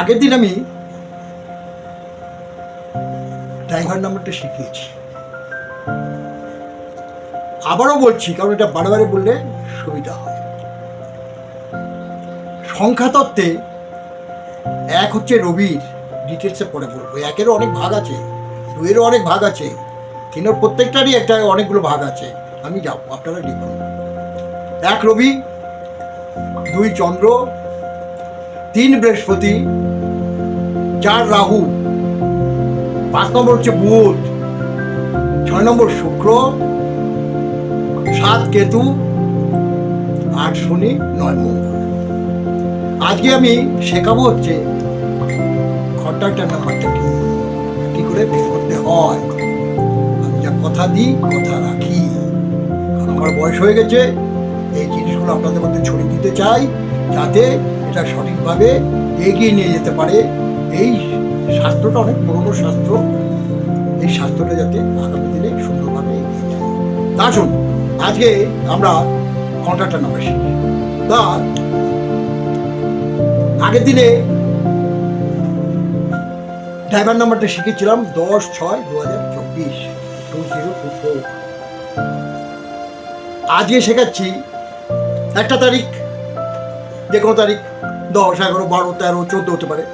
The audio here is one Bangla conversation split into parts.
আগের দিন আমি ড্রাইভার নাম্বারটা শিখিয়েছি, আবারও বলছি, কারণ এটা বারে বললে সুবিধা হয়। সংখ্যা তত্ত্বে এক হচ্ছে রবির, ডিটেলসে পরে বলবো। একেরও অনেক ভাগ আছে, দুইয়েরও অনেক ভাগ আছে, তিনের প্রত্যেকটারই একটা অনেকগুলো ভাগ আছে। আমি যাবো, আপনারা লিখুন। এক রবি, দুই চন্দ্র, তিন বৃহস্পতি, চার রাহু, পাঁচ নম্বর হচ্ছে বুধ, ছয় নম্বর শুক্র, সাত কেতু, আট শনি, নয় মঙ্গল। আজকে আমি শেখাবো হচ্ছে কন্ট্রাক্টর নাম্বারটা কি করে বের করতে হয়। আমি যা কথা দিই কথা রাখি, কারণ আমার বয়স হয়ে গেছে, এই জিনিসগুলো আপনাদের মধ্যে ছড়িয়ে দিতে চাই, যাতে এটা সঠিকভাবে এগিয়ে নিয়ে যেতে পারে। এই শাস্ত্রটা অনেক পুরনো শাস্ত্র, এই শাস্ত্রটা যাতে আগামী দিনে সুন্দরভাবে এগিয়ে যায়। তা শুন, আজকে আমরা কন্ট্রাক্টর নাম্বার শিখি। তা আগের দিনে ড্রাইভার নাম্বারটা শিখেছিলাম 10/6/2024, 2024। আজকে শেখাচ্ছি একটা তারিখ, যে কোনো তারিখ, 10, 11, 12, 13, 14 হতে পারে,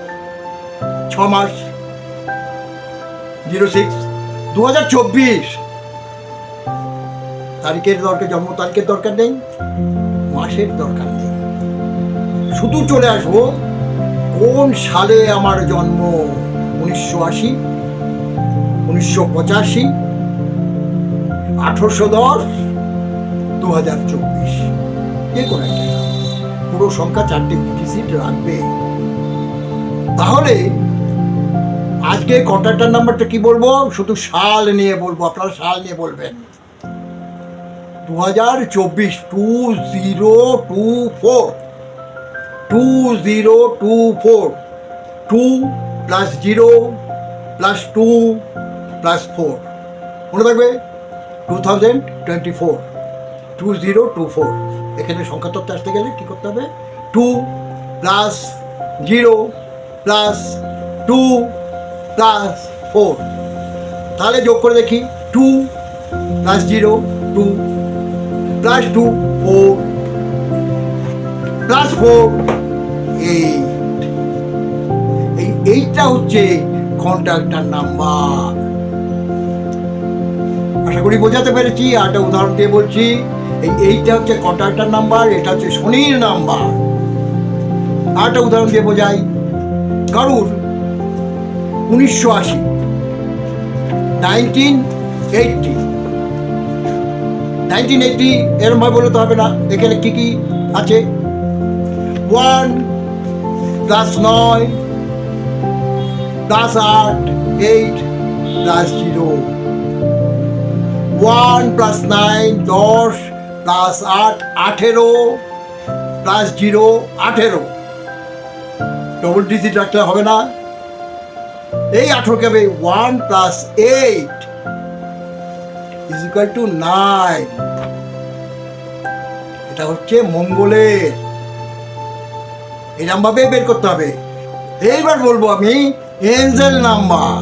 6 মাস, 06/2024। তারিখের দরকার, জন্ম তারিখের দরকার নেই, মাসের দরকার নেই, শুধু চলে আসবো কোন সালে আমার জন্ম। 1980, 1985, 1810, 2024, যে কোনো একটা পুরো সংখ্যা 4টে ডিজিট রাখবে। তাহলে আজকে কন্ট্রাক্টর নাম্বারটা কি বলবো, শুধু সাল নিয়ে বলবো, আপনারা সাল নিয়ে বলবেন। 2024, 2024, 2024, 2 + 0 + 2 + 4, মনে থাকবে 2024, 2024। এখানে সংখ্যা তত্ত্বে আসতে গেলে কী করতে হবে, 2 + 0 + 2 + 4। তাহলে যোগ করে দেখি, 2 + 0 2 + 2 4 + 4 8। এইটা হচ্ছে কন্ট্রাক্টর নাম্বার। আশা করি বোঝাতে পেরেছি। একটা উদাহরণ দিয়ে বলছি, এইটা হচ্ছে কন্ট্রাক্টর নাম্বার, এটা হচ্ছে শনির নাম্বার। আরেকটা উদাহরণ দিয়ে বোঝাই, কারুর 1980, 1980 এরম ভাবে বলতে হবে না। এখানে কি কি আছে, 1 + 9 + 8, 8 + 0, 1 + 9 10 + 8 18 + 0 18। ডবল ডিজিট রাখলে হবে না, এই 18কে হবে 1 + 8 = 9। এটা হচ্ছে মঙ্গলের, এরকম ভাবে বের করতে হবে। এইবার বলবো আমি এঞ্জেল নাম্বার,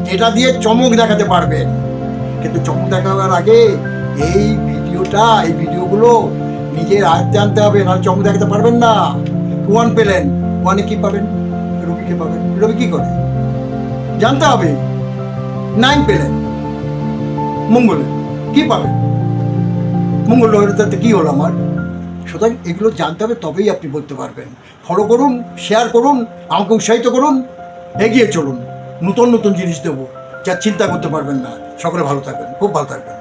যেটা দিয়ে চমক দেখাতে পারবেন। কিন্তু চমক দেখাবার আগে এই ভিডিওগুলো নিজের আয়ত্তে আনতে হবে, নাহলে চমক দেখাতে পারবেন না। 1 পেলেন, 1-এ কি পাবেন, রবিকে পাবেন। রবি কি করে জানতে হবে। 9 পেলেন, মঙ্গলে কি পাবেন, মঙ্গল তাতে কি হলো আমার। সুতরাং এগুলো জানতে হবে, তবেই আপনি বলতে পারবেন। ফলো করুন, শেয়ার করুন, আমাকে উৎসাহিত করুন, এগিয়ে চলুন। নতুন জিনিস দেবো, যা চিন্তা করতে পারবেন না। সকলে ভালো থাকবেন, খুব ভালো থাকবেন।